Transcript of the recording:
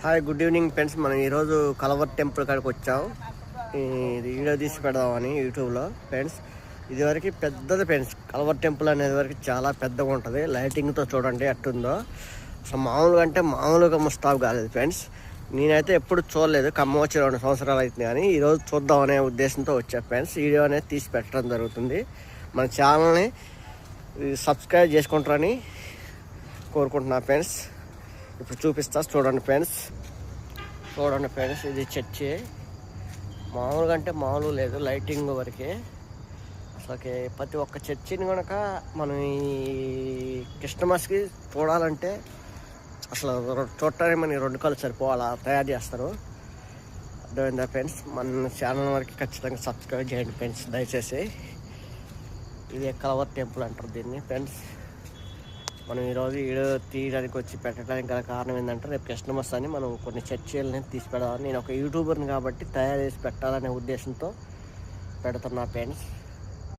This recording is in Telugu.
Hi, good evening friends. మనం ఈరోజు కలవర్ టెంపుల్ కాడికి వచ్చాం. ఇది వీడియో తీసి పెడదామని యూట్యూబ్లో ఫ్రెండ్స్. ఇదివరకు పెద్దది ఫ్రెండ్స్. కలవర్ టెంపుల్ అనేది వరకు చాలా పెద్దగా ఉంటుంది. లైటింగ్తో చూడండి ఎట్టుందో. అసలు మామూలుగా అంటే మామూలుగా ముస్తాబ్ కాలేదు ఫ్రెండ్స్. నేనైతే ఎప్పుడు చూడలేదు. ఖమ్మం వచ్చి 2 సంవత్సరాలు అవుతుంది, కానీ ఈరోజు చూద్దామనే ఉద్దేశంతో వచ్చా ఫ్రెండ్స్. వీడియో అనేది తీసి పెట్టడం జరుగుతుంది. మన ఛానల్ని సబ్స్క్రైబ్ చేసుకుంటారని కోరుకుంటున్నా ఫ్రెండ్స్. ఇప్పుడు చూపిస్తా చూడండి ఫ్రెండ్స్. ఇది చర్చి. మామూలుగా అంటే మామూలు లేదు, లైటింగ్ వరకే. అసలుకి ప్రతి ఒక్క చర్చిని కనుక మనం ఈ క్రిస్టమస్కి చూడాలంటే అసలు చూడటానికి మనకి 2 కళ్ళు సరిపోవాలా తయారు చేస్తారు. అర్థమైందా ఫ్రెండ్స్? మన ఛానల్ వరకు ఖచ్చితంగా సబ్స్క్రైబ్ చేయండి ఫ్రెండ్స్ దయచేసి. ఇది కలవర్ టెంపుల్ అంటారు దీన్ని ఫ్రెండ్స్. మనం ఈరోజు వీడియో తీయడానికి వచ్చి పెట్టడానికి గల కారణం ఏంటంటే, రేపు క్రిస్టమస్ అని మనం కొన్ని చర్చీలని తీసి పెడదామని. నేను ఒక యూట్యూబర్ని కాబట్టి తయారు చేసి పెట్టాలనే ఉద్దేశంతో పెడుతున్నా ఫ్రెండ్స్.